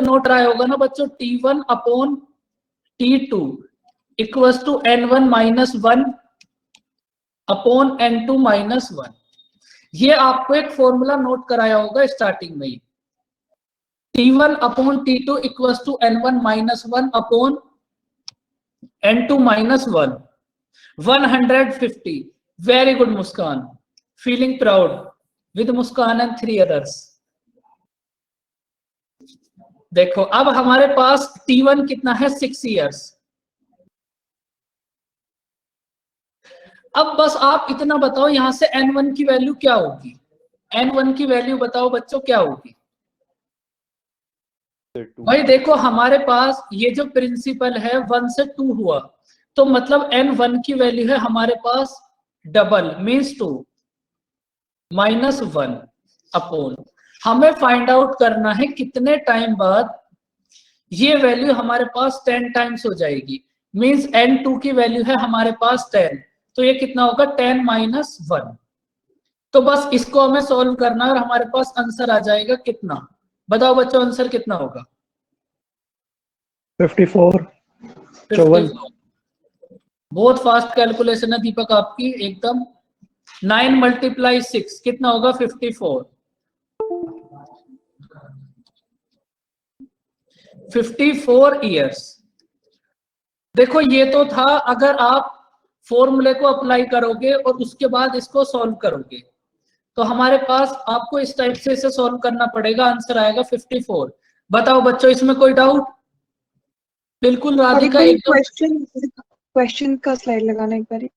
Note रहा होगा ना बच्चों, T1 upon T2 equals to N1 minus 1 upon N2 minus 1। ये आपको एक फॉर्मूला नोट कराया होगा स्टार्टिंग में ही। T1 upon T2 equals to N1 minus 1 upon N2 minus 1, 150। Very good Muskan, feeling proud with Muskan and 3 others. देखो अब हमारे पास T1 कितना है, 6 इयर्स। अब बस आप इतना बताओ यहां से N1 की वैल्यू क्या होगी, N1 की वैल्यू बताओ बच्चों क्या होगी। भाई देखो हमारे पास ये जो प्रिंसिपल है 1 से 2 हुआ, तो मतलब N1 की वैल्यू है हमारे पास डबल मीन्स 2 माइनस 1 अपॉन, हमें फाइंड आउट करना है कितने टाइम बाद ये वैल्यू हमारे पास 10 टाइम्स हो जाएगी। मीन्स N2 की वैल्यू है हमारे पास 10, तो ये कितना होगा 10 माइनस 1। तो बस इसको हमें सॉल्व करना है और हमारे पास आंसर आ जाएगा कितना, बताओ बच्चों आंसर कितना होगा। 54। बहुत फास्ट कैलकुलेशन है दीपक आपकी एकदम। 9 मल्टीप्लाई 6 कितना होगा 54। 54 इयर्स। देखो ये तो था अगर आप फॉर्मूले को अप्लाई करोगे और उसके बाद इसको सॉल्व करोगे, तो हमारे पास आपको इस टाइप से इसे सॉल्व करना पड़ेगा, आंसर आएगा 54। बताओ बच्चों इसमें कोई डाउट। बिल्कुल राधिका एकदम क्वेश्चन का स्लाइड लगाना एक बार।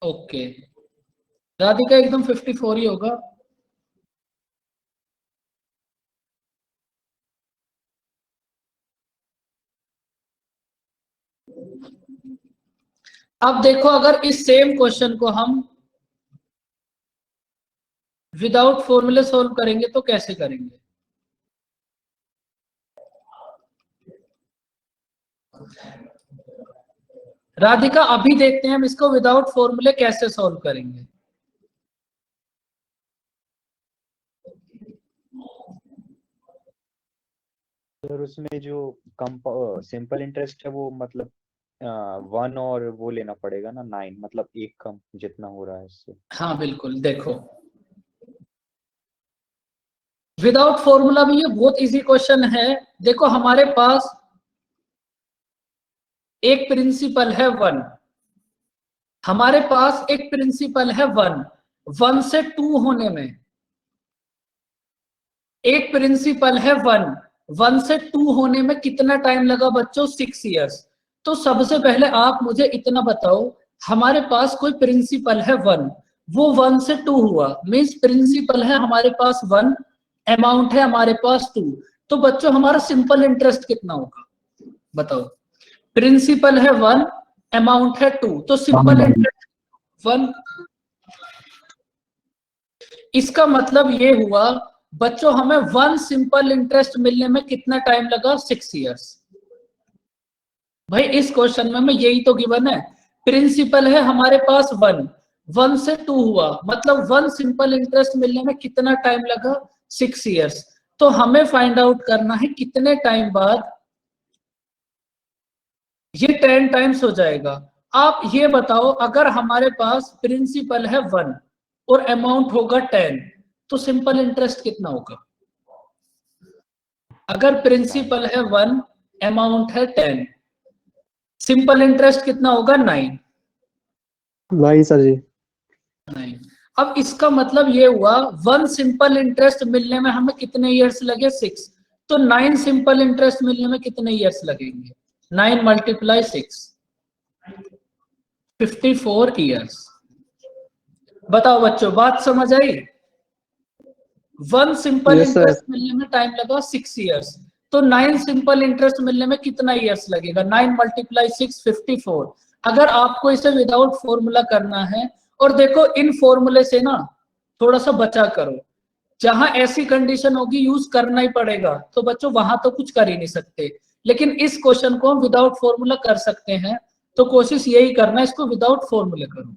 ओके राधिका एकदम 54 ही होगा। अब देखो अगर इस सेम क्वेश्चन को हम विदाउट फॉर्मूले सॉल्व करेंगे तो कैसे करेंगे। राधिका अभी देखते हैं हम इसको विदाउट फॉर्मूले कैसे सॉल्व करेंगे। सर उसमें जो सिंपल इंटरेस्ट है वो मतलब 1 और वो लेना पड़ेगा ना 9, मतलब एक कम जितना हो रहा है इससे। हाँ बिल्कुल, देखो विदाउट फॉर्मूला भी ये बहुत इजी क्वेश्चन है। देखो हमारे पास एक प्रिंसिपल है 1, हमारे पास एक प्रिंसिपल है 1 से 2 होने में, एक प्रिंसिपल है 1 से 2 होने में कितना टाइम लगा बच्चों 6 इयर्स। तो सबसे पहले आप मुझे इतना बताओ, हमारे पास कोई प्रिंसिपल है 1, वो 1 से 2 हुआ, मीन्स प्रिंसिपल है हमारे पास 1, अमाउंट है हमारे पास 2, तो बच्चों हमारा सिंपल इंटरेस्ट कितना होगा बताओ। प्रिंसिपल है 1, अमाउंट है 2, तो सिंपल इंटरेस्ट 1। इसका मतलब ये हुआ बच्चों हमें 1 सिंपल इंटरेस्ट मिलने में कितना टाइम लगा 6 इयर्स। भाई इस क्वेश्चन में यही तो गिवन है, प्रिंसिपल है हमारे पास 1 से 2 हुआ, मतलब 1 सिंपल इंटरेस्ट मिलने में कितना टाइम लगा 6 इयर्स। तो हमें फाइंड आउट करना है कितने टाइम बाद ये 10 टाइम्स हो जाएगा। आप ये बताओ अगर हमारे पास प्रिंसिपल है 1 और अमाउंट होगा 10, तो सिंपल इंटरेस्ट कितना होगा। अगर प्रिंसिपल है 1 अमाउंट है 10, सिंपल इंटरेस्ट कितना होगा 9 सर जी। 9। अब इसका मतलब ये हुआ 1 सिंपल इंटरेस्ट मिलने में हमें कितने इयर्स लगे 6, तो 9 सिंपल इंटरेस्ट मिलने में कितने इयर्स लगेंगे 9 मल्टीप्लाई 6 54 इयर्स। बताओ बच्चों बात समझ आई। 1 सिंपल इंटरेस्ट मिलने में टाइम लगा 6 इयर्स, तो 9 सिंपल इंटरेस्ट मिलने में कितना इयर्स लगेगा 9 मल्टीप्लाई 6 54। अगर आपको इसे विदाउट फॉर्मूला करना है, और देखो इन फॉर्मूले से ना थोड़ा सा बचा करो, जहां ऐसी कंडीशन होगी यूज करना ही पड़ेगा, तो बच्चों वहां तो कुछ कर ही नहीं सकते। लेकिन इस क्वेश्चन को हम विदाउट फॉर्मूला कर सकते हैं, तो कोशिश यही करना इसको विदाउट फॉर्मूले करो।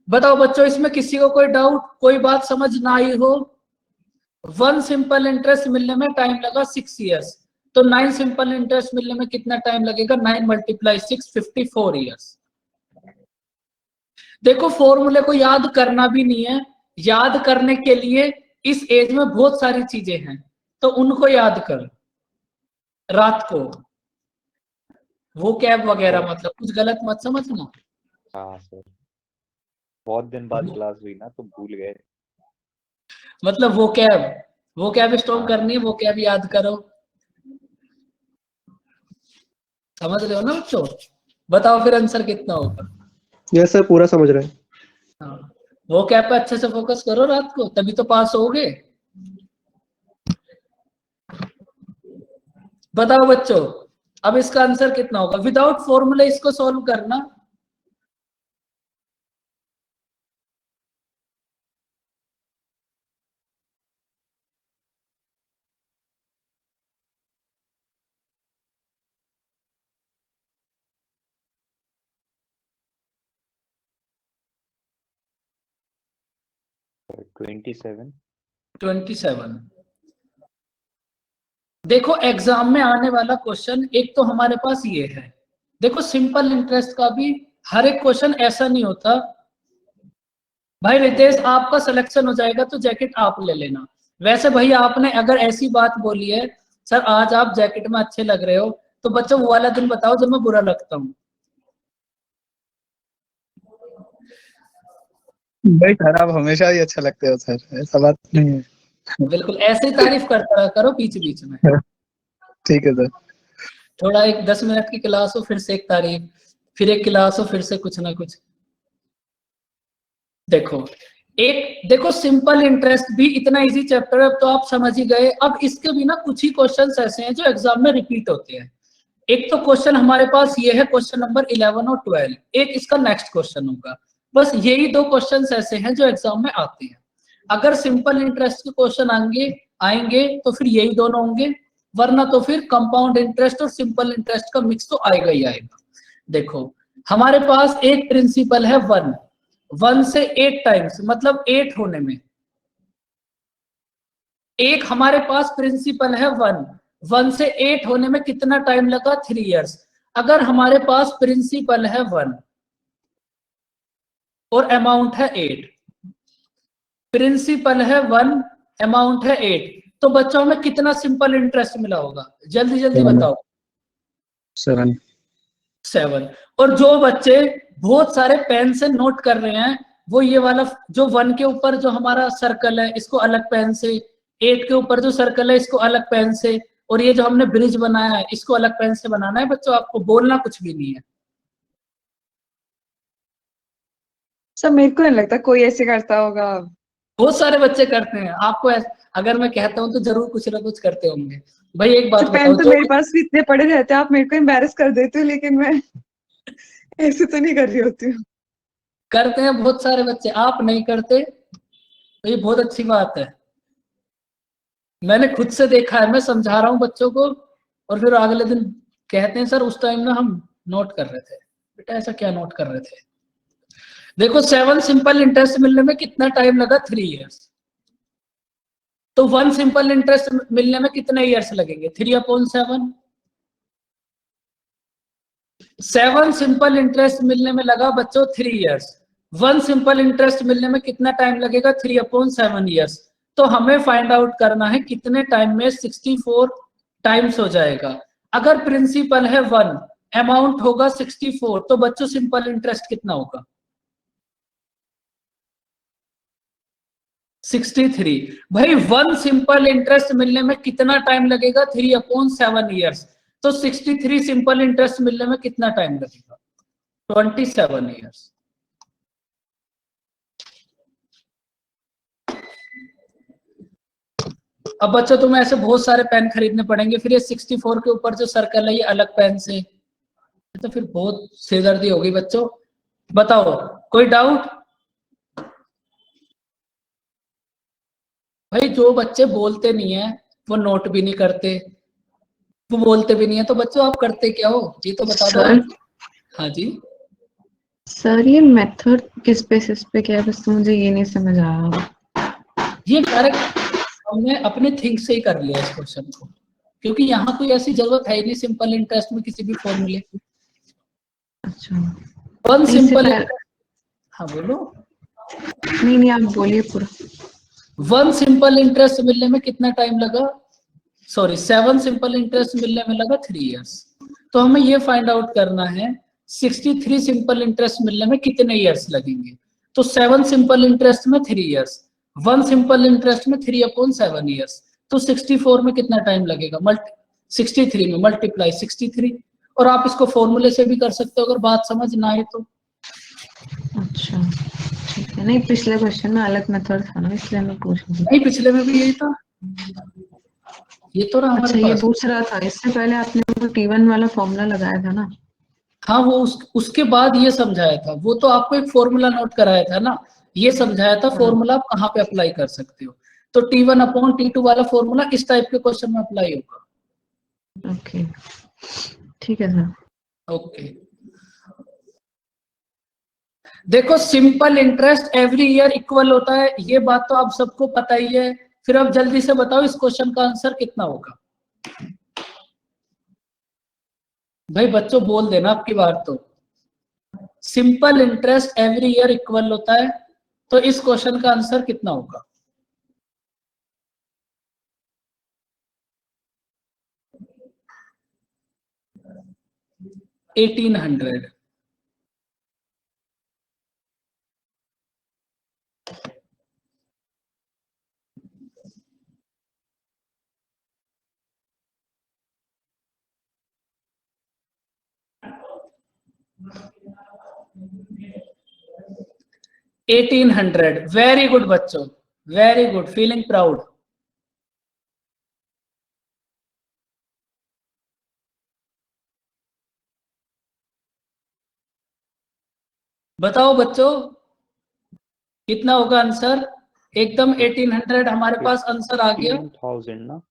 बताओ बच्चों इसमें किसी को कोई डाउट, कोई बात समझ ना आई हो। 1 सिंपल इंटरेस्ट मिलने में टाइम लगा 6 इयर्स, तो 9 सिंपल इंटरेस्ट मिलने में कितना टाइम लगेगा? 9 × 6 54 इयर्स। देखो फॉर्मूले को याद करना भी नहीं है, याद करने के लिए इस एज में बहुत सारी चीजें हैं, तो उनको याद कर रात को, वो कैब वगैरह, मतलब कुछ गलत मत समझना। हाँ सर, बहुत दिन बाद क्लास हुई ना तो भूल गए। मतलब वो कैब स्टॉप हाँ। करनी है, वो कैब याद करो, समझ रहे हो ना बच्चों? बताओ फिर आंसर कितना होगा? यस सर, पूरा समझ रहे हैं। हाँ, वो कैब पे अच्छे से फोकस करो रात को, तभी तो पास होगे। बताओ बच्चों, अब इसका आंसर कितना होगा? विदाउट फॉर्मूला इसको सॉल्व करना। सर 27। 27। देखो एग्जाम में आने वाला क्वेश्चन एक तो हमारे पास ये है, देखो सिंपल इंटरेस्ट का भी हर एक क्वेश्चन ऐसा नहीं होता। भाई रितेश, आपका सिलेक्शन हो जाएगा तो जैकेट आप ले लेना। वैसे भाई आपने अगर ऐसी बात बोली है, सर आज आप जैकेट में अच्छे लग रहे हो, तो बच्चों वो वाला दिन बताओ जब मैं बुरा लगता हूँ। भाई सर आप हमेशा ही अच्छा लगते हो सर, ऐसा बात नहीं है। बिल्कुल ऐसे ही तारीफ करता रहा करो बीच बीच में। ठीक है सर। थोड़ा एक 10 मिनट की क्लास हो, फिर से एक तारीफ, फिर एक क्लास हो, फिर से कुछ ना कुछ। देखो सिंपल इंटरेस्ट भी इतना इजी चैप्टर है, अब तो आप समझ ही गए। अब इसके भी ना कुछ ही क्वेश्चंस ऐसे हैं जो एग्जाम में रिपीट होते हैं। एक तो क्वेश्चन हमारे पास ये है, क्वेश्चन नंबर 11 और 12, एक इसका नेक्स्ट क्वेश्चन होगा। बस यही दो क्वेश्चंस ऐसे हैं जो एग्जाम में आते हैं। अगर सिंपल इंटरेस्ट के क्वेश्चन आएंगे तो फिर यही दोनों होंगे, वरना तो फिर कंपाउंड इंटरेस्ट और सिंपल इंटरेस्ट का मिक्स तो आएगा ही आएगा। देखो हमारे पास एक प्रिंसिपल है 1 से 8 टाइम्स, मतलब 8 होने में। एक हमारे पास प्रिंसिपल है 1 से 8 होने में कितना टाइम लगा? 3 इयर्स। अगर हमारे पास प्रिंसिपल है 1 और अमाउंट है 8, प्रिंसिपल है 1, अमाउंट है 8, तो बच्चों में कितना सिंपल इंटरेस्ट मिला होगा? जल्दी जल्दी बताओ। 7। 7। और जो बच्चे बहुत सारे पेन से नोट कर रहे हैं, वो ये वाला जो 1 के ऊपर जो हमारा सर्कल है इसको अलग पेन से, 8 के ऊपर जो सर्कल है इसको अलग पेन से, और ये जो हमने ब्रिज बनाया है इसको अलग पेन से बनाना है। बच्चों आपको बोलना कुछ भी नहीं है। सर मेरे को नहीं लगता कोई ऐसे करता होगा। बहुत सारे बच्चे करते हैं, आपको अगर मैं कहता हूं तो जरूर कुछ ना कुछ करते होंगे। भाई एक बात पेन बताओ, तो मेरे पास भी इतने पड़े रहते हैं, आप मेरे को एम्बैरेस कर देते हो, लेकिन मैं ऐसे तो नहीं कर रही होती हूँ। करते हैं बहुत सारे बच्चे, आप नहीं करते तो ये बहुत अच्छी बात है। मैंने खुद से देखा है, मैं समझा रहा हूँ बच्चों को और फिर अगले दिन कहते हैं सर उस टाइम ना हम नोट कर रहे थे। बेटा ऐसा क्या नोट कर रहे थे? देखो 7 सिंपल इंटरेस्ट मिलने में कितना टाइम लगा? 3 इयर्स। तो 1 सिंपल इंटरेस्ट मिलने में कितने इयर्स लगेंगे? 3/7। 7 सिंपल इंटरेस्ट मिलने में लगा बच्चों 3 इयर्स। 1 सिंपल इंटरेस्ट मिलने में कितना टाइम लगेगा? 3/7 इयर्स। तो हमें फाइंड आउट करना है कितने टाइम में 64 टाइम्स हो जाएगा। अगर प्रिंसिपल है 1, अमाउंट होगा 64, तो बच्चों सिंपल इंटरेस्ट कितना होगा? 63। भाई 1 सिंपल इंटरेस्ट मिलने में कितना टाइम लगेगा? 3/7 इयर्स। तो 63 सिंपल इंटरेस्ट मिलने में कितना टाइम लगेगा? 27 इयर्स। अब बच्चों तुम्हें ऐसे बहुत सारे पेन खरीदने पड़ेंगे, फिर ये 64 के ऊपर जो सर्कल है ये अलग पेन से, तो फिर बहुत सिरदर्दी होगी बच्चों। बताओ कोई डाउट? भाई जो बच्चे बोलते नहीं है वो नोट भी नहीं करते, वो बोलते भी नहीं है, तो बच्चों आप करते क्या हो ये तो बता दो। हाँ जी सर ये मेथड किस बेसिस पे क्या है, बस तो मुझे ये नहीं समझ आ रहा। ये डायरेक्ट हमने अपने थिंक से ही कर लिया इस क्वेश्चन को, क्योंकि यहाँ कोई ऐसी जरूरत है ही नहीं सिंपल इंटरेस्ट में किसी भी फॉर्मूले की। अच्छा वन इससे सिंपल पहले- हाँ बोलो। नहीं आप बोलिए पूरा। वन सिंपल इंटरेस्ट मिलने में कितना टाइम लगा? सॉरी 7 सिंपल इंटरेस्ट मिलने में लगा 3 इयर्स। तो हमें ये फाइंड आउट करना है 63 सिंपल इंटरेस्ट मिलने में कितने इयर्स लगेंगे। तो 7 सिंपल इंटरेस्ट में 3 इयर्स, 1 सिंपल इंटरेस्ट में 3/7 इयर्स, तो 64 में कितना टाइम लगेगा? 63 में मल्टीप्लाई 63। और आप इसको फॉर्मूले से भी कर सकते हो अगर बात समझ ना आए तो। अच्छा ठीक है, नहीं पिछले क्वेश्चन में अलग मेथड था ना, इसलिए मैं पूछ रही थी। नहीं पिछले में भी यही था, ये तो रहा अच्छा हमारे ये पास। दूसरा था, इससे पहले आपने वो T1 वाला फॉर्मूला लगाया था ना। हाँ वो उसके बाद ये समझाया था, वो तो आपको एक फॉर्मूला नोट कराया था ना, ये समझाया था फॉर्मूला आप कहाँ पे अप्लाई कर सकते हो। तो T1/T2 वाला फॉर्मूला इस टाइप के क्वेश्चन में अप्लाई होगा। ओके ठीक है सर। ओके देखो simple interest every year equal होता है, ये बात तो आप सबको पता ही है। फिर अब जल्दी से बताओ इस क्वेश्चन का आंसर कितना होगा? भाई बच्चों बोल देना आपकी बात। तो simple interest every year equal होता है, तो इस क्वेश्चन का आंसर कितना होगा? $1800। $1800 वेरी गुड बच्चों, वेरी गुड, फीलिंग प्राउड। बताओ बच्चों कितना होगा आंसर? एकदम 1800 हमारे पास आंसर आ गया। 15,000 ना?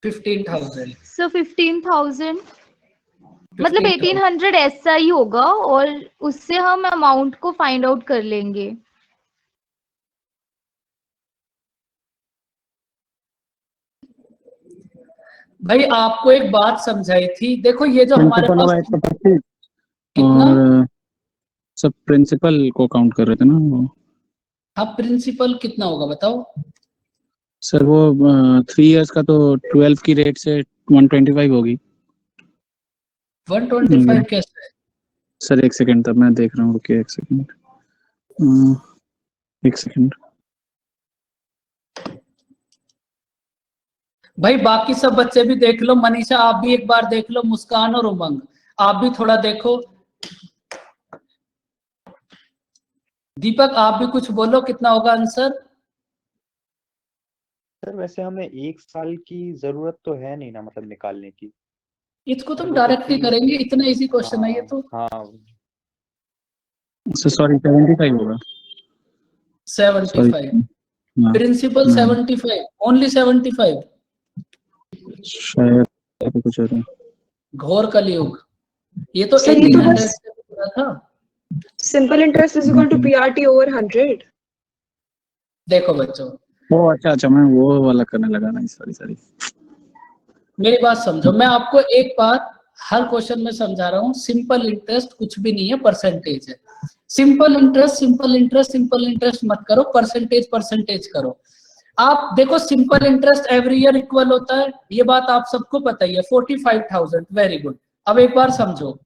15,000। सो 15,000 मतलब 1800 ऐसा ही होगा, और उससे हम अमाउंट को फाइंड आउट कर लेंगे। भाई आपको एक बात समझाई थी, देखो ये जो हमारे प्रिंसिपल पास होगा 125 कितना, और सब प्रिंसिपल को काउंट कर रहे थे ना वो। हाँ प्रिंसिपल कितना होगा बताओ? सर वो 3 इयर्स का तो 12 की रेट से 125 होगी। 125 कैसे? सर एक सेकंड, तब मैं देख रहा हूँ, रुकिए एक सेकंड। एक सेकंड। भाई बाकी सब बच्चे भी देख लो, मनीषा आप भी एक बार देख लो, मुस्कान और उमंग आप भी थोड़ा देखो, दीपक आप भी कुछ बोलो कितना होगा आंसर? सर वैसे हमें 1 साल की जरूरत तो है नहीं ना, मतलब निकालने की। इसको तुम वो तो डायरेक्ट ही 3 करेंगे, इतना इजी क्वेश्चन है ये तो। हाँ सॉरी 75 होगा। 75 हाँ, प्रिंसिपल 75 ओनली 75। शायद ऐसा कुछ है। घोर कलयुग, ये तो सर, ये तो 1800 बस से पूरा था। Simple interest is equal to PRT over 100। देखो बच्चों ओ अच्छा मैं वो वाला करने लगा ना, सॉरी। मेरी बात समझो, मैं आपको एक बात हर क्वेश्चन में समझा रहा हूँ, सिंपल इंटरेस्ट कुछ भी नहीं है, परसेंटेज है। सिंपल इंटरेस्ट मत करो, परसेंटेज करो। आप देखो simple interest every year equal होता है, ये बात आप सबको पता ही है, 45,000। Very good. अब एक बार समझो,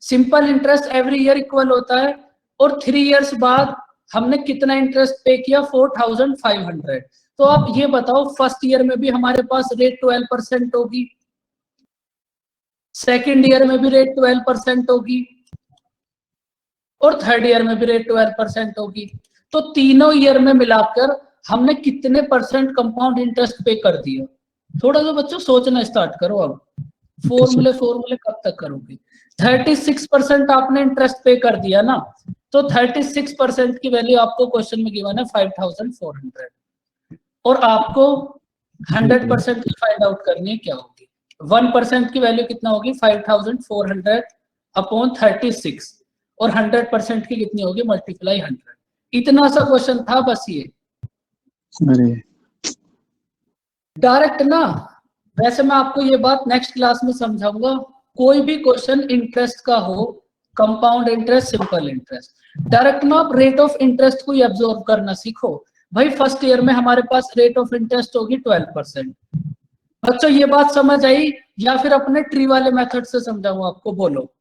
simple interest every year equal होता है, और 3 इयर्स बाद हमने कितना इंटरेस्ट पे किया? 4,500। तो आप ये बताओ फर्स्ट ईयर में भी हमारे पास रेट 12% होगी, सेकेंड ईयर में भी रेट 12% होगी, और थर्ड ईयर में भी रेट 12% होगी। तो तीनों ईयर में मिलाकर हमने कितने परसेंट कंपाउंड इंटरेस्ट पे कर दिया? थोड़ा सा बच्चों सोचना स्टार्ट करो। अब फॉर्मूले कब तक करोगे? 36% आपने इंटरेस्ट पे कर दिया ना, तो 36% की वैल्यू आपको क्वेश्चन में गिवन है 5,400, और आपको 100% की फाइंड आउट करनी है, क्या होगी? 1% की वैल्यू कितना होगी? 5,400 अपॉन 36, और 100% की कितनी होगी? मल्टीप्लाई 100। इतना सा क्वेश्चन था बस ये। अरे डायरेक्ट ना, वैसे मैं आपको ये बात नेक्स्ट क्लास में समझाऊंगा। कोई भी क्वेश्चन इंटरेस्ट का हो, compound interest, simple interest, direct ना आप रेट ऑफ इंटरेस्ट को एब्जॉर्ब करना सीखो। भाई फर्स्ट ईयर में हमारे पास रेट ऑफ इंटरेस्ट होगी 12%। बच्चों ये बात समझ आई या फिर अपने ट्री वाले मेथड से समझाऊं आपको? बोलो।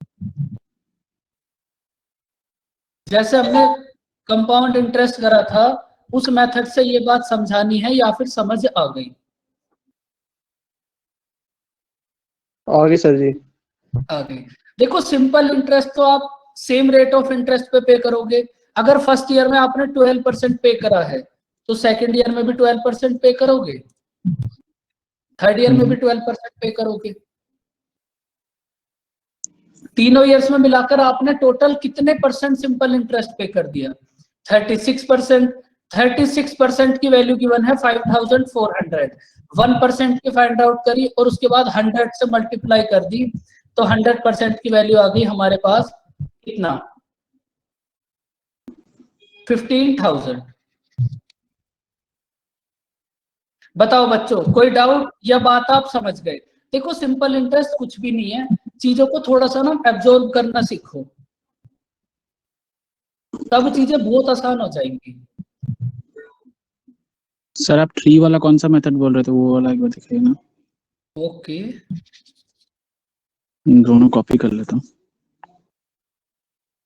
जैसे हमने कंपाउंड इंटरेस्ट करा था उस मेथड से ये बात समझानी है या फिर समझ आ गई? आगे सर जी। आ गई। देखो सिंपल इंटरेस्ट तो आप सेम रेट ऑफ इंटरेस्ट पे करोगे। अगर फर्स्ट ईयर में आपने 12% पे करा है तो सेकंड ईयर में भी 12% पे करोगे, थर्ड ईयर में भी 12% पे करोगे। तीनों ईयर्स में मिलाकर आपने टोटल कितने परसेंट सिंपल इंटरेस्ट पे कर दिया? 36%। 36% की वैल्यू गिवन है 5400। 1% की फाइंड आउट करी और उसके बाद 100 से मल्टीप्लाई कर दी तो 100% की वैल्यू आ गई हमारे पास कितना? 15,000। बताओ बच्चों, कोई डाउट या बात आप समझ गए? देखो सिंपल इंटरेस्ट कुछ भी नहीं है, चीजों को थोड़ा सा ना एब्जॉर्ब करना सीखो, तब चीजें बहुत आसान हो जाएंगी। सर आप ट्री वाला कौन सा मेथड बोल रहे थे, वो वाला एक बार दिखाइए ना। ओके, दोनों कॉपी कर लेता हूँ।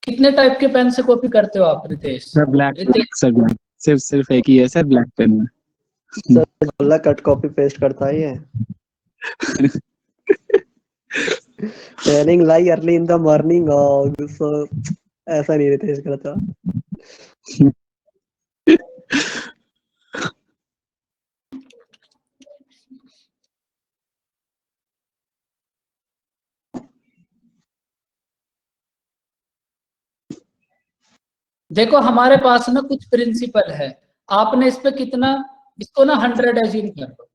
कितने टाइप के पेन से कॉपी करते हो आप Ritesh? Sir black, sir black, सिर्फ एक ही है सर, ब्लैक पेन में। सर बोला कट कॉपी पेस्ट करता है ये। Telling lie early in the morning, so ऐसा नहीं रितेश करता। देखो हमारे पास ना कुछ प्रिंसिपल है, आपने इस पे कितना, इसको ना 100 एज्यूम कर लो।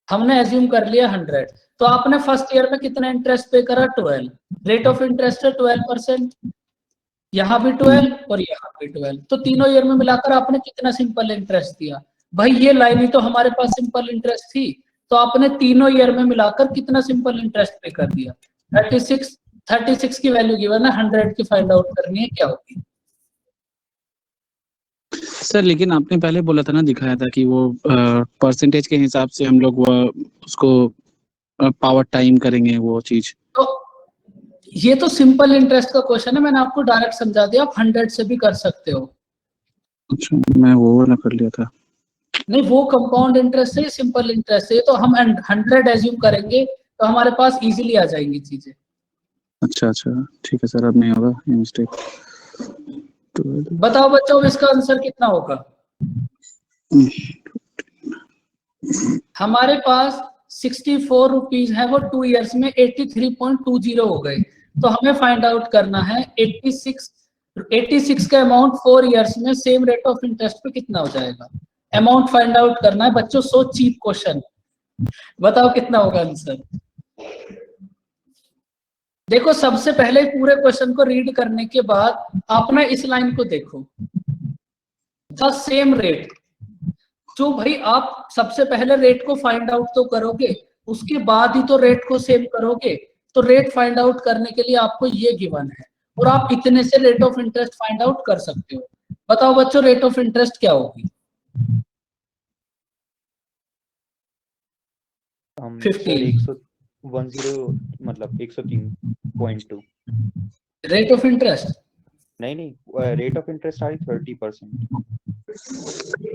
हमने एज्यूम कर लिया 100, तो आपने फर्स्ट ईयर में कितना इंटरेस्ट पे करा? 12। रेट ऑफ इंटरेस्ट है 12%, यहाँ भी 12 और यहाँ भी 12, तो तीनों ईयर में मिलाकर आपने कितना सिंपल इंटरेस्ट दिया? भाई ये लाइन ही तो हमारे पास सिंपल इंटरेस्ट थी, तो आपने तीनों ईयर में मिलाकर कितना सिंपल इंटरेस्ट पे कर दिया? 36। 36 की वैल्यू गिवन है, 100 की फाइंड आउट करनी है, क्या होगी? सर लेकिन आपने पहले बोला था ना, दिखाया था कि वो परसेंटेज के हिसाब से हम लोग वो उसको पावर टाइम करेंगे वो चीज। तो ये तो सिंपल इंटरेस्ट का क्वेश्चन है, मैंने आपको डायरेक्ट समझा दिया, आप 100 से भी कर सकते हो। अच्छा, मैं वो वाला कर लिया था। नहीं, वो कंपाउंड इंटरेस्ट है, सिंपल इंटरेस्ट है, तो हम 100 एज्यूम करेंगे तो हमारे पास इजीली आ जाएंगी चीजें। अच्छा अच्छा ठीक है सर, अब नहीं होगा ये मिस्टेक। तो बताओ बच्चों इसका आंसर कितना होगा? हमारे पास 64 रुपीज है, वो 2 ईयर्स में 83.20 हो गए, तो हमें फाइंड आउट करना है 86 का अमाउंट 4 ईयर्स में सेम रेट ऑफ इंटरेस्ट पे कितना हो जाएगा? अमाउंट फाइंड आउट करना है बच्चों, सो चीप क्वेश्चन। बताओ कितना होगा आंसर? देखो सबसे पहले पूरे क्वेश्चन को रीड करने के बाद आप ना इस लाइन को देखो, द सेम रेट। जो भाई आप सबसे पहले रेट को फाइंड आउट तो करोगे, उसके बाद ही तो रेट को सेम करोगे, तो रेट फाइंड आउट करने के लिए आपको ये गिवन है और आप इतने से rate of interest find out कर सकते हो। बताओ बच्चों रेट ऑफ इंटरेस्ट क्या होगी? 15 मतलब 103.2। रेट ऑफ इंटरेस्ट नहीं, रेट ऑफ इंटरेस्ट आ रही 30%।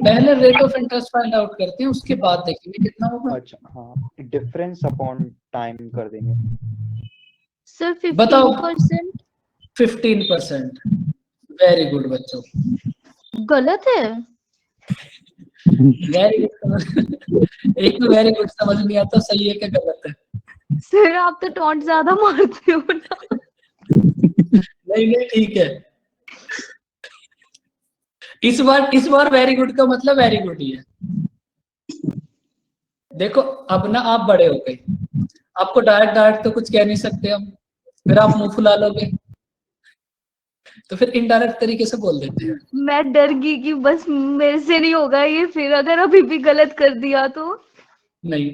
पहले rate of interest find out करते हैं, उसके बाद देखेंगे कितना होगा। अच्छा हाँ, डिफरेंस अपॉन टाइम कर देंगे। सर बताओ। 15%। 15%। वेरी गुड बच्चों, गलत है। Very good. एक तो वेरी गुड समझ नहीं आता सही है क्या गलत है। सर आप तो टॉन्ट ज्यादा मारते हो ना। नहीं ठीक है, इस बार वेरी गुड का मतलब वेरी गुड ही है। देखो अब ना आप बड़े हो गए, आपको डायरेक्ट तो कुछ कह नहीं सकते हम, फिर आप मुंह फुला लोगे। तो फिर इनडायरेक्ट तरीके से बोल देते हैं। मैं डर गई कि बस मेरे से नहीं होगा ये, फिर अगर अभी भी गलत कर दिया तो। नहीं,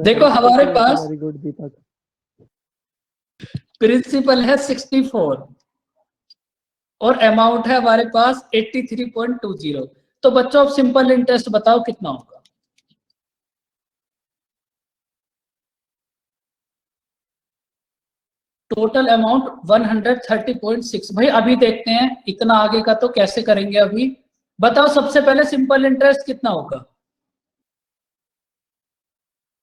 देखो हमारे पास वेरी गुड दीपक। प्रिंसिपल है 64 और अमाउंट है हमारे पास 83.20। तो बच्चों अब सिंपल इंटरेस्ट बताओ कितना होगा। Total amount 130.6। भाई अभी देखते हैं, इतना आगे का तो कैसे करेंगे अभी। बताओ सबसे पहले सिंपल इंटरेस्ट कितना होगा।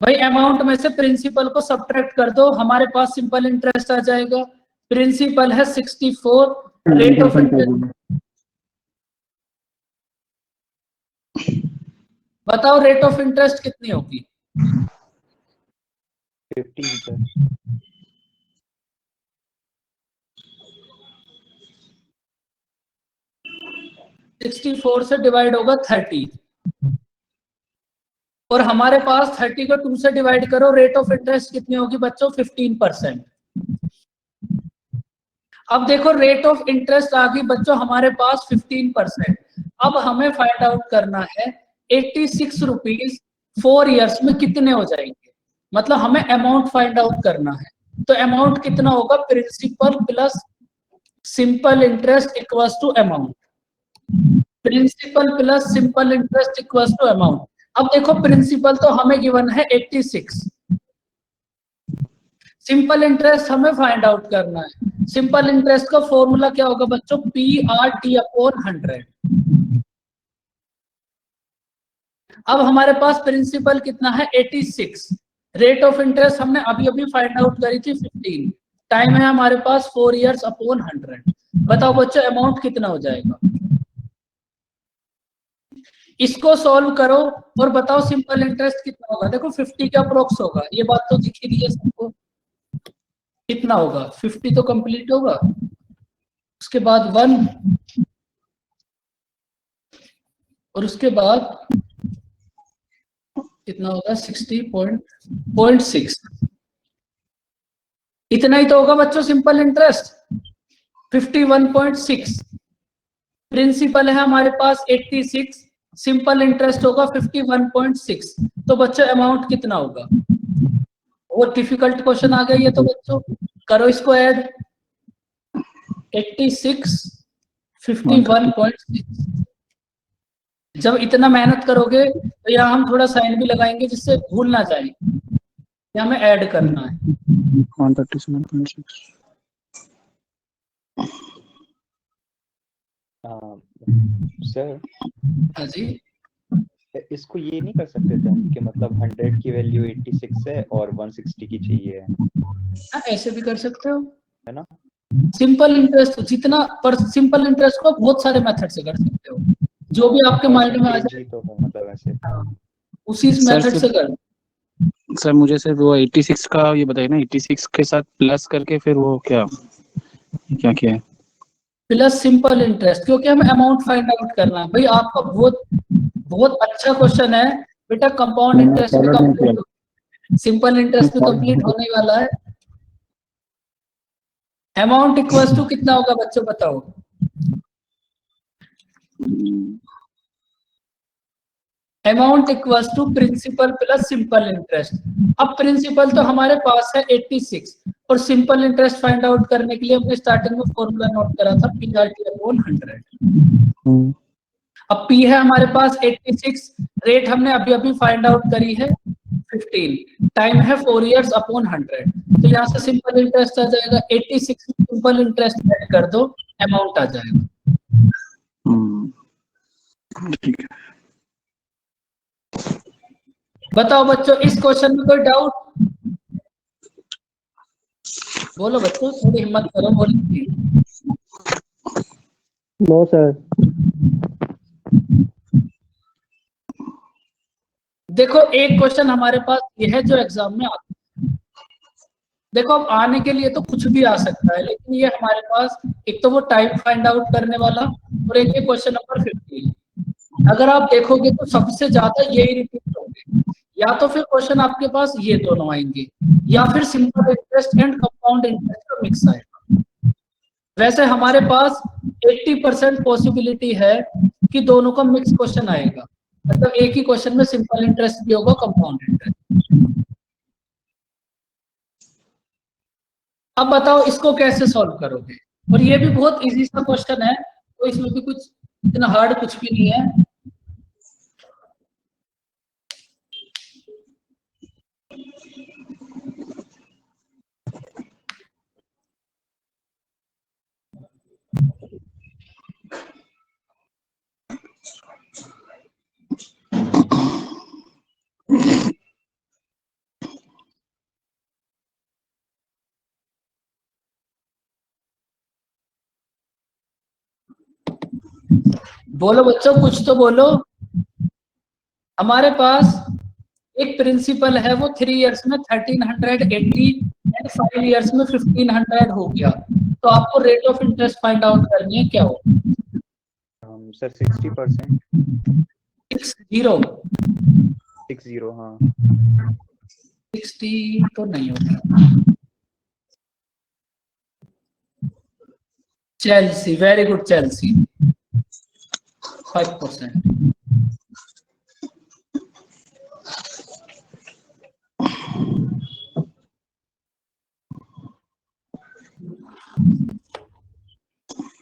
भाई अमाउंट में से प्रिंसिपल को सब्ट्रैक्ट कर दो, हमारे पास सिंपल इंटरेस्ट आ जाएगा। प्रिंसिपल है 64, रेट ऑफ इंटरेस्ट बताओ, रेट ऑफ इंटरेस्ट कितनी होगी। 15 सर। 64 से डिवाइड होगा 30 और हमारे पास 30 को 2 से डिवाइड करो, रेट ऑफ इंटरेस्ट कितनी होगी बच्चों 15%। अब देखो रेट ऑफ इंटरेस्ट आ गई बच्चों हमारे पास 15%। अब हमें फाइंड आउट करना है 86 रुपीज 4 इयर्स में कितने हो जाएंगे, मतलब हमें अमाउंट फाइंड आउट करना है। तो अमाउंट कितना होगा, principal plus simple interest equals to amount. Principal plus simple interest equals to amount. अब देखो प्रिंसिपल तो हमें गिवन है 86, सिंपल इंटरेस्ट हमें फाइंड आउट करना है। सिंपल इंटरेस्ट का फॉर्मूला क्या होगा बच्चों, PRT/100। अब हमारे पास प्रिंसिपल कितना है 86, रेट ऑफ इंटरेस्ट हमने अभी अभी फाइंड आउट करी थी 15, टाइम है हमारे पास 4 इयर्स अपॉन 100। बताओ बच्चों अमाउंट कितना हो जाएगा। इसको सॉल्व करो और बताओ सिंपल इंटरेस्ट कितना होगा। देखो 50 का अप्रोक्स होगा, ये बात तो दिख ही रही है सबको। कितना होगा 50 तो कंप्लीट होगा, उसके बाद 1 और उसके बाद कितना होगा 60.6। इतना ही तो होगा बच्चों सिंपल इंटरेस्ट 51.6। प्रिंसिपल है हमारे पास 86, सिंपल इंटरेस्ट होगा 51.6। तो बच्चों अमाउंट कितना होगा। और डिफिकल्ट क्वेश्चन आ गया ये तो बच्चों, करो इसको ऐड 86 51.6। जब इतना मेहनत करोगे तो यहाँ हम थोड़ा साइन भी लगाएंगे जिससे भूल ना जाए, यहाँ हमें ऐड करना है 137.6। सर हाँ जी, इसको ये नहीं कर सकते थे कि मतलब 100 की वैल्यू 86 है और 160 की चाहिए है। हाँ, ऐसे भी कर सकते हो है ना। सिंपल इंटरेस्ट जितना, पर सिंपल इंटरेस्ट को बहुत सारे मेथड से कर सकते हो, जो भी आपके माइंड में आ जाए तो मतलब ऐसे उसी मेथड से कर। सर मुझे सिर्फ वो 86 का ये बताइए ना, 86 के साथ प्लस करके फिर वो क्या क्या किया है। प्लस सिंपल इंटरेस्ट, क्योंकि हमें अमाउंट फाइंड आउट करना है। भाई आपका बहुत बहुत अच्छा क्वेश्चन है बेटा। कंपाउंड इंटरेस्ट भी कंप्लीट, सिंपल इंटरेस्ट भी कंप्लीट होने वाला है। अमाउंट इक्वल्स टू कितना होगा बच्चों बताओ। Amount equals to principal plus simple interest. अब प्रिंसिपल तो हमारे पास है 86 और सिंपल इंटरेस्ट फाइंड आउट करने के लिए हमने स्टार्टिंग में फॉर्मूला नोट करा था PRT/100। अब P है हमारे पास 86, रेट हमने अभी अभी फाइंड आउट करी है 15, टाइम है 4 इयर्स अपॉन 100। तो यहाँ से सिंपल इंटरेस्ट आ जाएगा 86 सिंपल इंटरेस्ट ऐड कर दो, अमाउंट आ जाएगा। ठीक है। बताओ बच्चों इस क्वेश्चन में कोई डाउट, बोलो बच्चों, थोड़ी हिम्मत करो, बोलिए। No sir. देखो एक क्वेश्चन हमारे पास ये है जो एग्जाम में आता है। देखो अब आने के लिए तो कुछ भी आ सकता है, लेकिन ये हमारे पास एक तो वो टाइम फाइंड आउट करने वाला और एक ये क्वेश्चन नंबर 50। अगर आप देखोगे तो सबसे ज्यादा यही रिपीट होंगे, या तो फिर क्वेश्चन आपके पास ये दोनों आएंगे या फिर simple interest and compound interest का मिक्स आएगा। वैसे हमारे पास 80% पॉसिबिलिटी है कि दोनों का मिक्स क्वेश्चन आएगा, मतलब एक ही क्वेश्चन में सिंपल इंटरेस्ट भी होगा, कंपाउंड इंटरेस्ट। अब बताओ इसको कैसे सॉल्व करोगे, और ये भी बहुत इजी सा क्वेश्चन है, तो इसमें भी कुछ इतना हार्ड कुछ भी नहीं है। बोलो बच्चों, कुछ तो बोलो। हमारे पास एक प्रिंसिपल है, वो 3 इयर्स में 1380 एंड 5 इयर्स में 1500 हो गया, तो आपको rate of interest find out करनी है, क्या हो? सर 60%। 60 हाँ 60 तो नहीं होगा। Chelsea, very good Chelsea, 5%।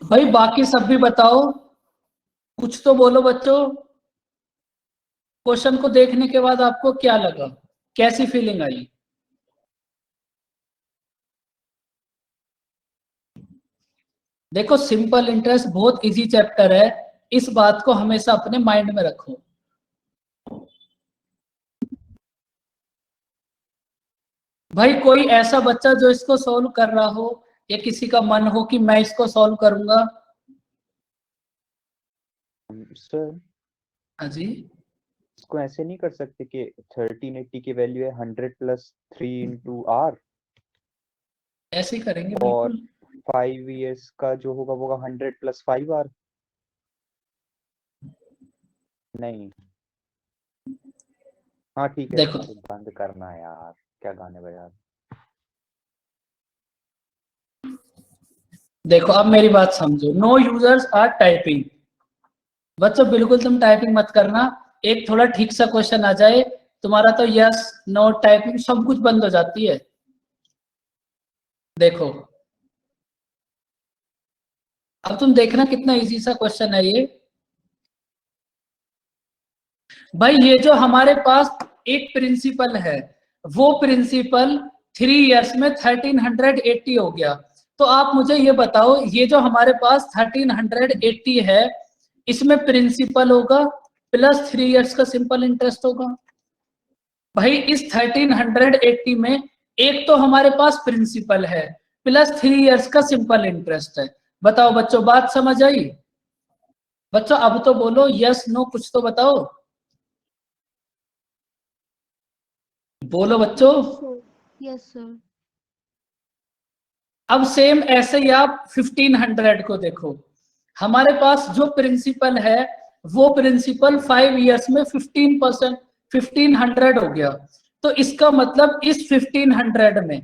भाई बाकी सब भी बताओ, कुछ तो बोलो बच्चों। क्वेश्चन को देखने के बाद आपको क्या लगा, कैसी फीलिंग आई? देखो सिंपल इंटरेस्ट बहुत इजी चैप्टर है, इस बात को हमेशा अपने माइंड में रखो। भाई कोई ऐसा बच्चा जो इसको सॉल्व कर रहा हो, या किसी का मन हो कि मैं इसको सॉल्व करूंगा? सर हाँ जी, इसको ऐसे नहीं कर सकते कि 1380 की वैल्यू है 100 प्लस 3 इंटू आर, ऐसे ही करेंगे और बिल्कुल। 5 इयर्स का जो होगा वो होगा 100 प्लस 5 आर। नहीं हाँ ठीक है, देखो बंद करना है यार, क्या गाने बजा। देखो अब मेरी बात समझो। No users are typing. बच्चों बिल्कुल तुम टाइपिंग मत करना, एक थोड़ा ठीक सा क्वेश्चन आ जाए तुम्हारा तो यस नो टाइपिंग सब कुछ बंद हो जाती है। देखो अब तुम देखना कितना इजी सा क्वेश्चन है ये। भाई ये जो हमारे पास एक प्रिंसिपल है, वो प्रिंसिपल 3 इयर्स में 1380 हो गया, तो आप मुझे ये बताओ ये जो हमारे पास 1380 है, इसमें प्रिंसिपल होगा प्लस 3 इयर्स का सिंपल इंटरेस्ट होगा। भाई इस 1380 में एक तो हमारे पास प्रिंसिपल है प्लस 3 इयर्स का सिंपल इंटरेस्ट है। बताओ बच्चों बात समझ आई? बच्चों अब तो बोलो यस नो, कुछ तो बताओ, बोलो बच्चों। Yes sir. अब सेम ऐसे ही आप 1500 को देखो, हमारे पास जो प्रिंसिपल है वो प्रिंसिपल 5 इयर्स में 15% 1500 हो गया, तो इसका मतलब इस 1500 में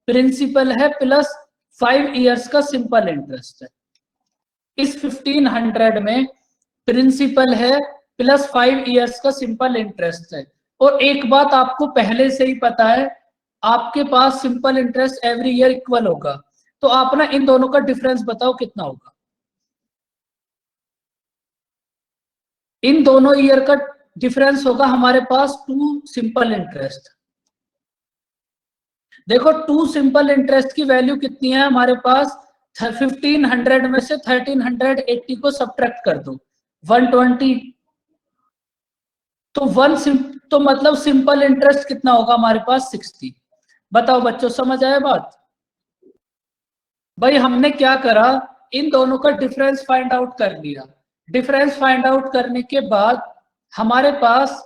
प्रिंसिपल है प्लस 5 इयर्स का सिंपल इंटरेस्ट है। इस 1500 में प्रिंसिपल है प्लस 5 इयर्स का सिंपल इंटरेस्ट है। और एक बात आपको पहले से ही पता है, आपके पास simple interest every year equal होगा, तो आप ना इन दोनों का डिफरेंस बताओ कितना होगा। इन दोनों ईयर का डिफरेंस होगा हमारे पास 2 सिंपल इंटरेस्ट। देखो 2 सिंपल इंटरेस्ट की वैल्यू कितनी है हमारे पास, 1500 में से 1380 को सब्ट्रैक्ट कर दो 120, तो मतलब सिंपल इंटरेस्ट कितना होगा हमारे पास 60। बताओ बच्चों समझ आया बात? भाई हमने क्या करा, इन दोनों का डिफरेंस फाइंड आउट कर लिया। डिफरेंस फाइंड आउट करने के बाद हमारे पास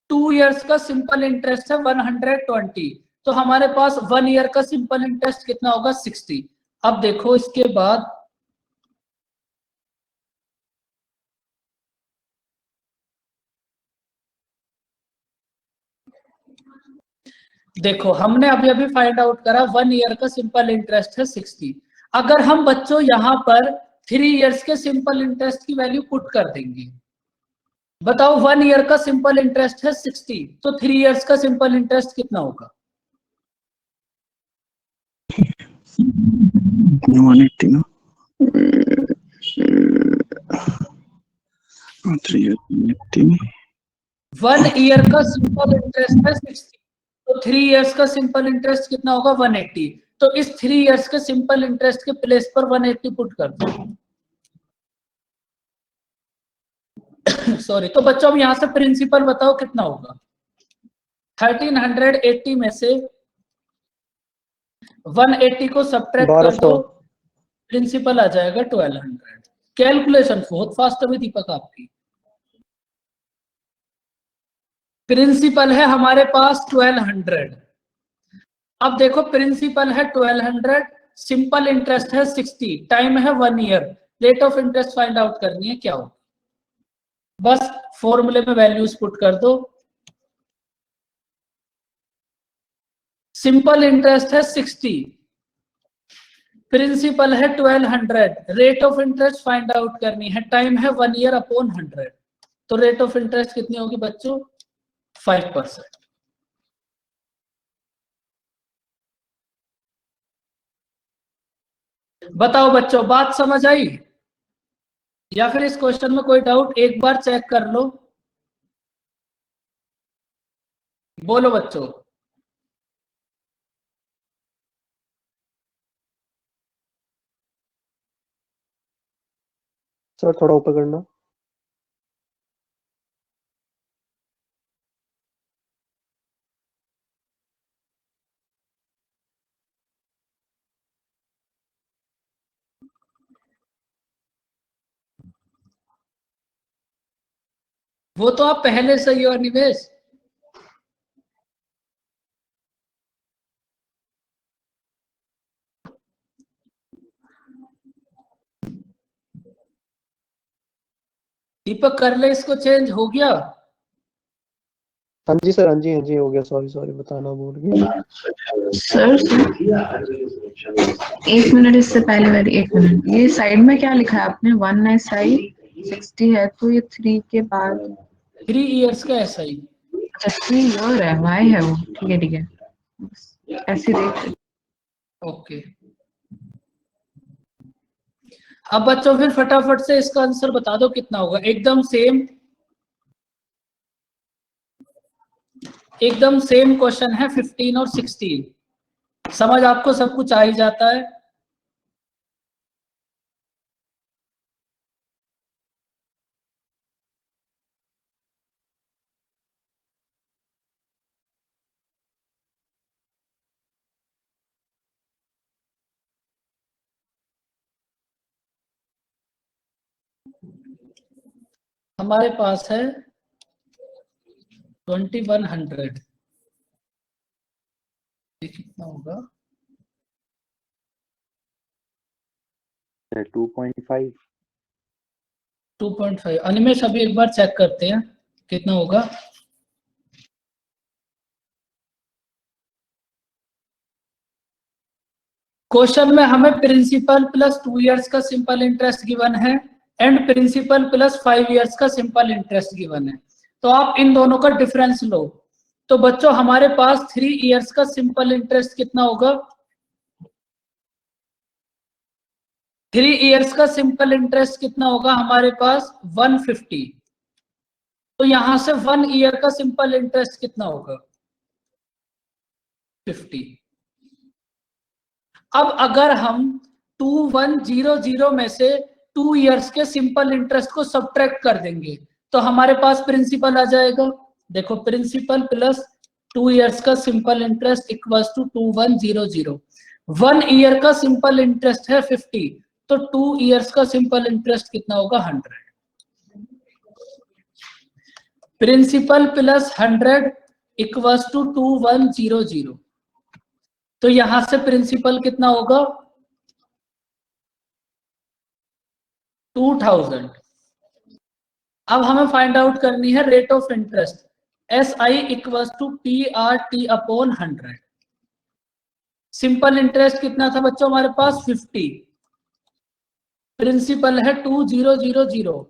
2 इयर्स का सिंपल इंटरेस्ट है 120, तो हमारे पास 1 ईयर का सिंपल इंटरेस्ट कितना होगा 60। अब देखो इसके बाद देखो हमने अभी अभी फाइंड आउट करा 1 ईयर का सिंपल इंटरेस्ट है 60। अगर हम बच्चों यहाँ पर 3 इयर्स के सिंपल इंटरेस्ट की वैल्यू पुट कर देंगे, बताओ 1 ईयर का सिंपल इंटरेस्ट है 60, तो 3 इयर्स का सिंपल इंटरेस्ट कितना होगा? 180 ना 380 1 ईयर का सिंपल इंटरेस्ट है 60, तो 3 इयर्स का सिंपल इंटरेस्ट कितना होगा? 180। तो इस 3 इयर्स के सिंपल इंटरेस्ट के प्लेस पर 180 पुट कर दो। सॉरी, तो बच्चों अब यहां से प्रिंसिपल बताओ कितना होगा? 1380 में से 180 को सब्ट्रैक्ट कर 1200। दो, प्रिंसिपल आ जाएगा 1200। कैलकुलेशन बहुत फास्ट है दीपक आपकी। प्रिंसिपल है हमारे पास 1200। अब देखो प्रिंसिपल है 1200, सिंपल इंटरेस्ट है 60, टाइम है 1 year, rate of interest find out करनी है, क्या हो? बस फॉर्मूले में वैल्यूज पुट कर दो। सिंपल इंटरेस्ट है 60, प्रिंसिपल है 1200, rate of interest find out करनी है, टाइम है 1 ईयर अपॉन 100। तो रेट ऑफ इंटरेस्ट कितनी होगी बच्चों? 5%। बताओ बच्चों, बात समझ आई? या फिर इस क्वेश्चन में कोई डाउट? एक बार चेक कर लो, बोलो बच्चों। सर थोड़ा ऊपर करना। वो तो आप पहले से ही हो निवेश। दीपक कर ले इसको, चेंज हो गया। हाँ जी सर, हाँ जी हो गया। सॉरी सॉरी, बताना भूल गया। सर 1 मिनट, इससे पहले वाली 1 मिनट, ये साइड में क्या लिखा है आपने? 1 SI 60 है, तो ये 3 के बाद 3 इयर्स का ऐसा ही। अच्छा 3 ईयर है, वाई है वो, ठीक है ऐसे देख। ओके, अब बच्चों फिर फटाफट से इसका आंसर बता दो कितना होगा। एकदम सेम क्वेश्चन है 15 और 16। समझ आपको सब कुछ आ ही जाता है। हमारे पास है 2100, ये कितना होगा? 2.5। 2.5। अनिमेश अभी एक बार चेक करते हैं कितना होगा। क्वेश्चन में हमें प्रिंसिपल प्लस 2 इयर्स का सिंपल इंटरेस्ट गिवन है एंड प्रिंसिपल प्लस 5 इयर्स का सिंपल इंटरेस्ट गिवन है। तो आप इन दोनों का डिफरेंस लो। तो बच्चों हमारे पास 3 इयर्स का सिंपल इंटरेस्ट कितना होगा? 3 इयर्स का सिंपल इंटरेस्ट कितना होगा हमारे पास? 150। तो यहां से 1 ईयर का सिंपल इंटरेस्ट कितना होगा? 50। अब अगर हम 2100 में से 2 इयर्स के सिंपल इंटरेस्ट को सब्ट्रैक्ट कर देंगे तो हमारे पास प्रिंसिपल आ जाएगा। देखो प्रिंसिपल प्लस 2 इयर्स का simple interest equals to 2100। 1 year का सिंपल इंटरेस्ट है 50, तो 2 इयर्स का सिंपल इंटरेस्ट कितना होगा? 100। Principal plus 100 equals to 2100। तो यहां से प्रिंसिपल कितना होगा? 2000। अब हमें फाइंड आउट करनी है rate of interest. SI equals to PRT upon 100। Simple interest कितना था बच्चों हमारे पास? 50। प्रिंसिपल है 2000,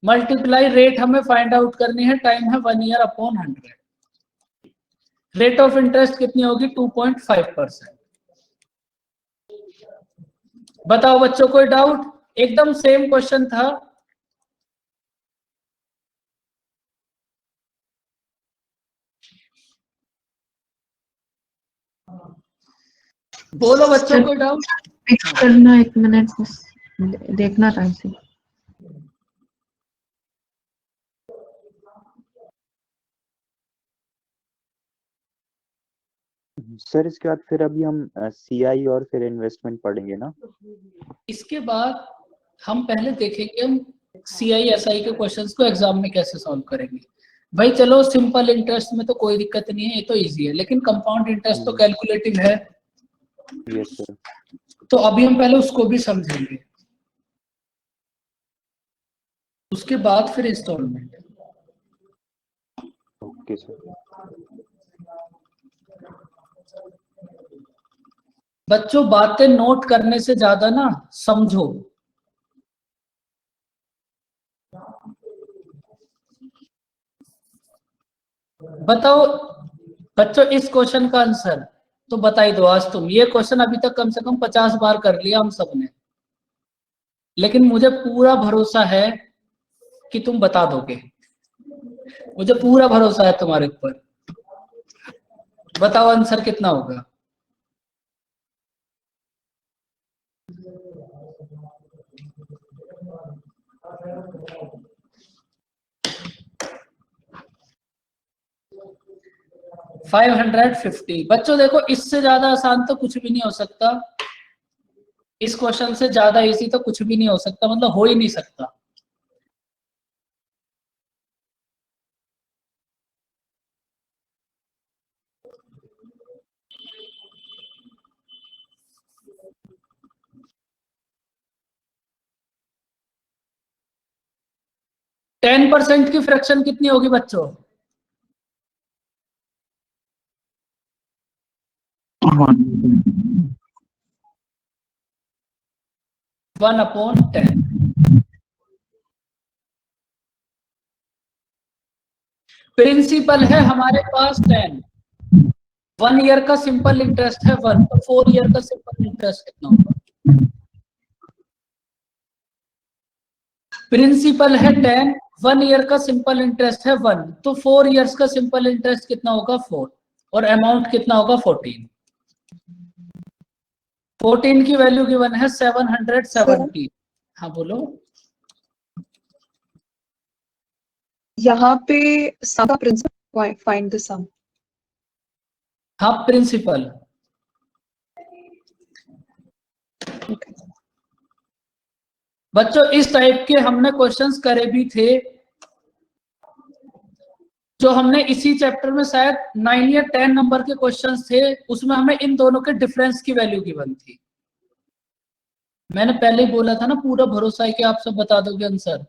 मल्टीप्लाई रेट हमें फाइंड आउट करनी है, टाइम है 1 year upon 100। Rate of interest कितनी होगी? 2.5%। बताओ बच्चों, कोई डाउट? एकदम सेम क्वेश्चन था। बोलो बच्चों, कोई डाउट? फिक्स करना, 1 मिनट बस देखना टाइम से। सर इसके बाद फिर अभी हम सीआई और फिर इन्वेस्टमेंट पढ़ेंगे ना? इसके बाद हम पहले देखेंगे हम CI/SI के क्वेश्चंस को एग्जाम में कैसे सॉल्व करेंगे। भाई चलो, सिंपल इंटरेस्ट में तो कोई दिक्कत नहीं है, ये तो इजी है, लेकिन कंपाउंड इंटरेस्ट तो कैलकुलेटिव है। Yes sir. तो अभी हम पहले उसको भी समझेंगे, उसके बाद फिर इंस्टॉलमेंट। Okay sir. बच्चों, बातें नोट करने से ज्यादा ना समझो। बताओ बच्चों, इस क्वेश्चन का आंसर तो बता ही दो आज तुम। ये क्वेश्चन अभी तक कम से कम 50 बार कर लिया हम सब ने, लेकिन मुझे पूरा भरोसा है कि तुम बता दोगे। मुझे पूरा भरोसा है तुम्हारे ऊपर। बताओ आंसर कितना होगा? $550। बच्चों देखो, इससे ज्यादा आसान तो कुछ भी नहीं हो सकता। इस क्वेश्चन से ज्यादा इजी तो कुछ भी नहीं हो सकता, मतलब हो ही नहीं सकता। टेन % की फ्रैक्शन कितनी होगी बच्चों? 1/10। प्रिंसिपल है हमारे पास 10, 1 ईयर का सिंपल इंटरेस्ट है 1, तो 4 ईयर का सिंपल इंटरेस्ट कितना होगा? प्रिंसिपल है 10, 1 ईयर का सिंपल इंटरेस्ट है 1, तो 4 ईयर्स का सिंपल इंटरेस्ट कितना होगा? 4, और अमाउंट कितना होगा? 14। 14 की वैल्यू गिवन है 770। हाँ बोलो। यहाँ पे सम का प्रिंसिपल, फाइंड द सम। हाँ, प्रिंसिपल। बच्चों, इस टाइप के हमने क्वेश्चंस करे भी थे, जो हमने इसी चैप्टर में शायद 9 या 10 नंबर के क्वेश्चंस थे, उसमें हमें इन दोनों के डिफरेंस की वैल्यू गिवन थी। मैंने पहले ही बोला था ना, पूरा भरोसा है कि आप सब बता दोगे आंसर।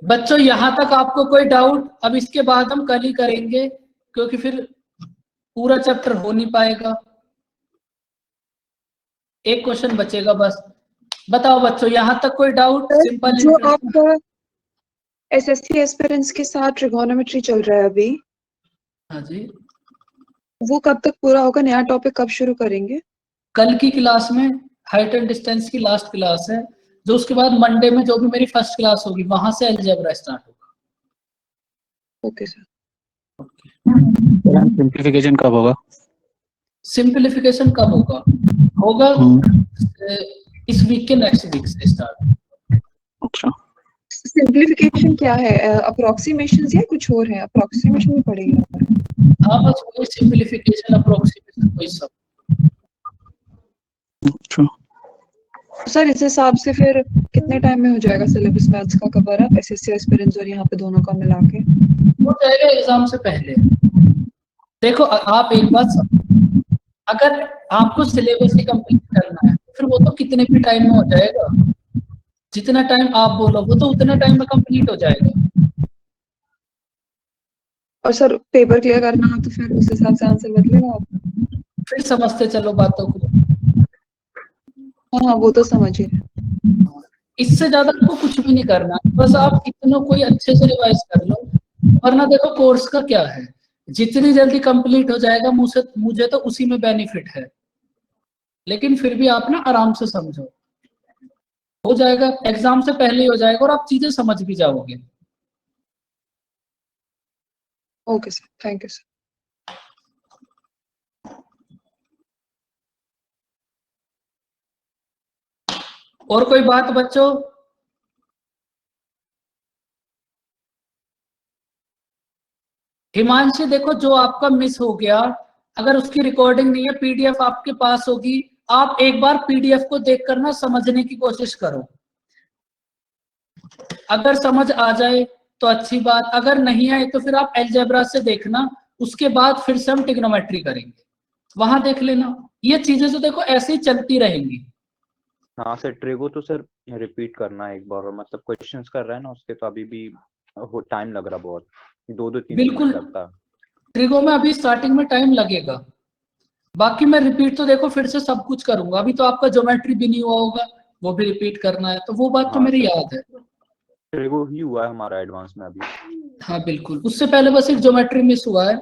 बच्चों, यहां तक आपको कोई डाउट? अब इसके बाद हम कल ही करेंगे, क्योंकि फिर पूरा चैप्टर हो नहीं पाएगा। एक क्वेश्चन बचेगा बस। बताओ बच्चों, यहां तक कोई डाउट? सिंपल जो आपका एसएससी एस्पिरेंट्स के साथ ट्रिगोनोमेट्री चल रहा है अभी, हाँ जी, वो कब तक पूरा होगा? नया टॉपिक कब शुरू करेंगे? कल की क्लास में। हाइट एंड डिस्टेंस की लास्ट क्लास है, जो उसके बाद मंडे में जो भी मेरी फर्स्ट क्लास होगी, वहां से अलजेब्रा स्टार्ट होगा। Okay sir. सिंप्लीफिकेशन कब होगा? सिंप्लीफिकेशन कब होगा? होगा इस वीक के नेक्स्ट वीक से स्टार्ट। अच्छा, सिंप्लीफिकेशन क्या है? अप्रोक्सीमेशंस या कुछ और है? अप्रोक्सीमेशन भी पड़ेगा? हाँ, बस वही सिंप्लीफिकेशन, अप्रोक्सीमेशन, वही सब। अच्छा। सर इस हिसाब से फिर कितने टाइम में हो जाएगा सिलेबस मैथ्स का कवर अप, एसएससी एस्पिरेंट्स और यहाँ पे दोनों का मिला के? हो जाएगा एग्जाम से पहले। देखो, आप एक बात समझो, अगर आपको सिलेबस ही कंप्लीट करना है, फिर वो तो कितने भी टाइम में हो जाएगा। जितना टाइम आप बोलो, वो तो उतना टाइम में कंप्लीट हो जाएगा। और सर पेपर क्लियर करना हो तो फिर उस हिसाब से आंसर बदलेगा आप? फिर समझते चलो बातों को। हाँ वो तो समझ ही रहे। इससे ज्यादा आपको कुछ भी नहीं करना, बस आप इतना कोई अच्छे से रिवाइज कर लो। वरना देखो कोर्स का क्या है, जितनी जल्दी कंप्लीट हो जाएगा मुझे तो उसी में बेनिफिट है। लेकिन फिर भी आप ना आराम से समझो, हो जाएगा, एग्जाम से पहले ही हो जाएगा और आप चीजें समझ भी जाओगे। Okay sir, thank you sir. और कोई बात बच्चों? हिमांशी देखो, जो आपका मिस हो गया, अगर उसकी रिकॉर्डिंग नहीं है, पीडीएफ आपके पास होगी, आप एक बार पीडीएफ को देखकर ना समझने की कोशिश करो। अगर समझ आ जाए तो अच्छी बात, अगर नहीं आए तो फिर आप अलजेब्रा से देखना, उसके बाद फिर से हम ट्रिग्नोमेट्री करेंगे, वहां देख लेना। ये चीजें तो देखो ऐसे ही चलती रहेंगी। हाँ सर, ट्रिगो तो सर रिपीट करना है एक बार, और मतलब क्वेश्चंस कर रहा है ना उसके, तो अभी भी टाइम लग रहा बहुत, 2-3 बिल्कुल, मिनट लगता है। ट्रिगो में अभी स्टार्टिंग में टाइम लगेगा, बाकी मैं रिपीट तो देखो फिर से सब कुछ करूंगा। अभी तो आपका ज्योमेट्री भी नहीं हुआ होगा, वो भी रिपीट करना है, तो वो बात तो हाँ मेरी सर, याद है। ट्रिगो ही हुआ है हमारा एडवांस में अभी। हाँ बिल्कुल, उससे पहले बस एक ज्योमेट्री मिस हुआ है।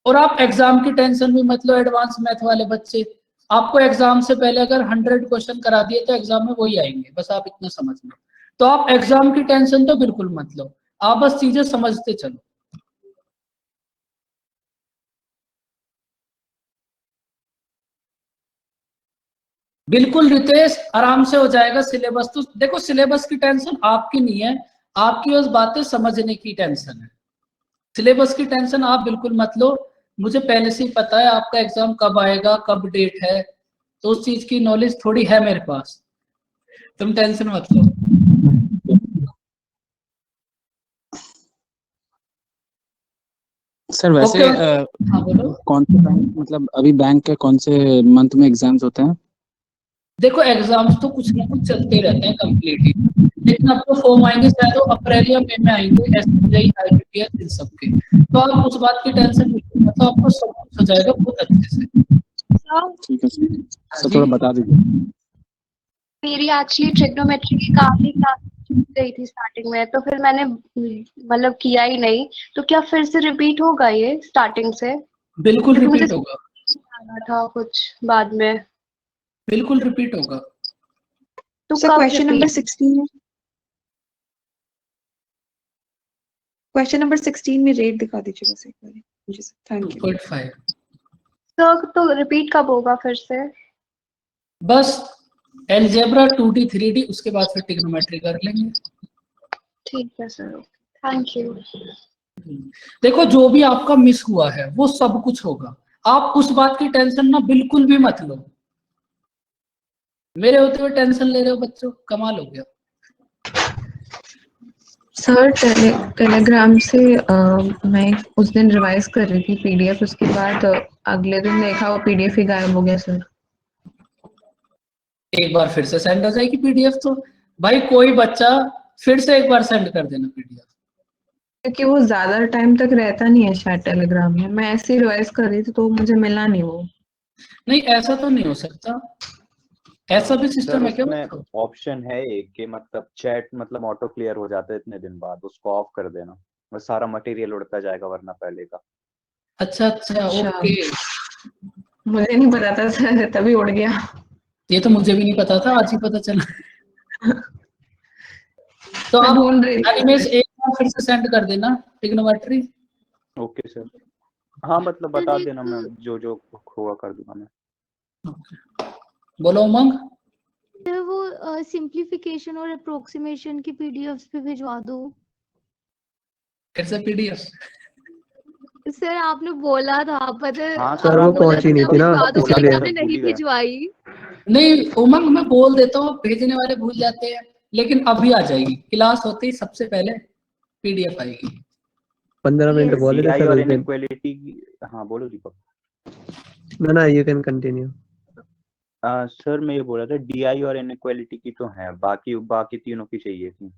और आप एग्जाम की टेंशन भी मत लो, एडवांस मैथ वाले बच्चे, आपको एग्जाम से पहले अगर 100 क्वेश्चन करा दिए तो एग्जाम में वही आएंगे, बस आप इतना समझ लो। तो आप एग्जाम की टेंशन तो बिल्कुल मत लो, आप बस चीजें समझते चलो। बिल्कुल रितेश, आराम से हो जाएगा सिलेबस। तो देखो सिलेबस की टेंशन आपकी नहीं है, आपकी बस बातें समझने की टेंशन है। सिलेबस की टेंशन आप बिल्कुल मत लो, मुझे पहले से ही पता है आपका एग्जाम कब आएगा, कब डेट है, तो उस चीज की नॉलेज थोड़ी है मेरे पास, तुम टेंशन मत लो। सर वैसे ओके, हाँ बोलो। कौन से बैंक, मतलब अभी बैंक के कौन से मंथ में एग्जाम्स होते हैं? देखो एग्जाम्स तो कुछ ना कुछ चलते रहते हैं कंप्लीटली, लेकिन अब तो फॉर्म आएंगे शायद वो अप्रैल या मई में आएंगे, एसबीआई, आईबीपीएस, इन सब के। तो आप उस बात की टेंशन बिल्कुल मत लो, आपको सब कुछ हो जाएगा बहुत अच्छे से। ठीक है सर, सर जी। थोड़ा बता दीजिए। मेरी एक्चुअली ट्रिग्नोमेट्री की काफी क्लास छूट गई थी स्टार्टिंग में, तो फिर मैंने मतलब किया ही नहीं। तो क्या फिर से रिपीट होगा ये स्टार्टिंग से? बिल्कुल क्योंकि मुझे रिपीट होगा, आना था कुछ बाद में। बिल्कुल रिपीट होगा। तो सर कब question number repeat? 16 question number 16 में रेट दिखा दीजिए बस एक बार मुझे सर, थैंक यू। 2.5 तो रिपीट कब होगा फिर से? बस अलजेब्रा 2D 3D, उसके बाद फिर ट्रिग्नोमेट्री कर लेंगे। ठीक है सर, थैंक यू। देखो जो भी आपका मिस हुआ है वो सब कुछ होगा, आप उस बात की टेंशन ना बिल्कुल भी मत लो। मेरे होते हुए टेंशन ले रहे हो बच्चों, कमाल हो गया। सर टेलीग्राम से मैं उस दिन रिवाइज कर रही थी पीडीएफ, उसके बाद अगले दिन देखा वो पीडीएफ ही गायब हो गया सर। एक बार फिर से सेंड हो जाएगी पीडीएफ, तो भाई कोई बच्चा फिर से एक बार सेंड कर देना पीडीएफ। क्योंकि वो ज्यादा टाइम तक रहता नहीं है शायद टेलीग्राम में, मैं ऐसे ही रिवाइज कर रही थी तो मुझे मिला नहीं वो। नहीं ऐसा तो नहीं हो सकता, ऐसा भी सर सिस्टम है क्या उसमें बच्चों? ऑप्शन है एक कि मतलब चैट मतलब ऑटो क्लियर हो जाता है इतने दिन बाद, उसको ऑफ कर देना, वो सारा मटेरियल उड़ता जाएगा वरना पहले का। अच्छा अच्छा, अच्छा, ओके। मुझे नहीं पता था सर, तभी उड़ गया। ये तो मुझे भी नहीं पता था, आज ही पता चला। तो मैं आप ढूंढ रही थी अनिमेश सर। एक बार फिर से सेंड कर देना ट्रिग्नोमेट्री। ओके सर, हाँ मतलब बता सर देना, मैं एक जो जो होगा कर दूंगा मैं। बोलो उमंग। सर वो सिंप्लीफिकेशन और अप्रोक्सीमेशन की पीडीएफ्स पे भिजवा दो। फिर से पीडीएफ? सर आपने बोला था, पता हाँ सर, सर, वो आपने बोला पहुंची था नहीं मैं थी ना, भिजवा दूंगी, इसलिए। लेकिन आपने सर भूल नहीं ही गया। भिजवाई। नहीं उमंग, मैं बोल देता हूँ, भेजने वाले भूल जाते हैं, लेकिन अभी आ जाएगी, क्लास होते ही सबसे पहले पीडीएफ आएगी। 15 मिनट Yes. बोले थे डीआई सर और उस दिन। इनइक्वालिटी की, हाँ बोलो दीपक। ना यू कैन कंटिन्यू। सर मैं ये बोल रहा था, डीआई और इनइक्वालिटी की तो है, बाकी बाकी तीनों की चाहिए थी,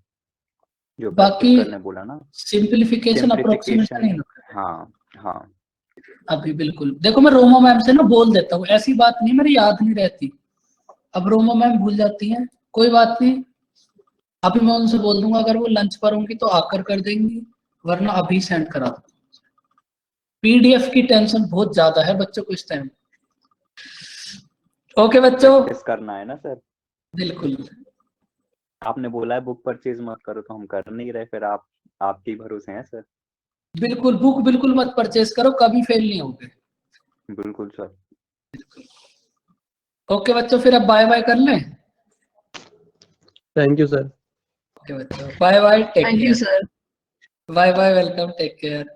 जो बाकी प्रैक्टिस करने बोला ना। सिंप्लीफिकेशन अप्रोक्सीमेशन सिंप्लीफिकेशन, नहीं होगा। हाँ हाँ। अभी बिल्कुल देखो, मैं रोमा मैम से ना बोल देता हूँ, ऐसी बात नहीं मेरी याद नहीं रहती, अब रोमा मैम भूल जाती हैं, कोई बात नहीं, अभी मैं उनसे बोल दूंगा, अगर वो लंच पर होंगी तो आकर कर देंगी, वरना अभी सेंड करा दूंगा। पीडीएफ की टेंशन बहुत ज्यादा है बच्चों को इस टाइम। ओके बच्चों, प्रैक्टिस करना है ना सर। बिल्कुल आपने बोला है बुक परचेज मत करो, तो हम कर नहीं रहे, फिर आप आपके ही भरोसे हैं सर। बिल्कुल, बुक बिल्कुल मत परचेज करो, कभी फेल नहीं होगे। बिल्कुल सर। ओके बच्चों, फिर अब बाय बाय कर लें। Thank you sir. ओके बच्चों, bye bye, take thank you care. Sir. Bye bye, welcome, take care.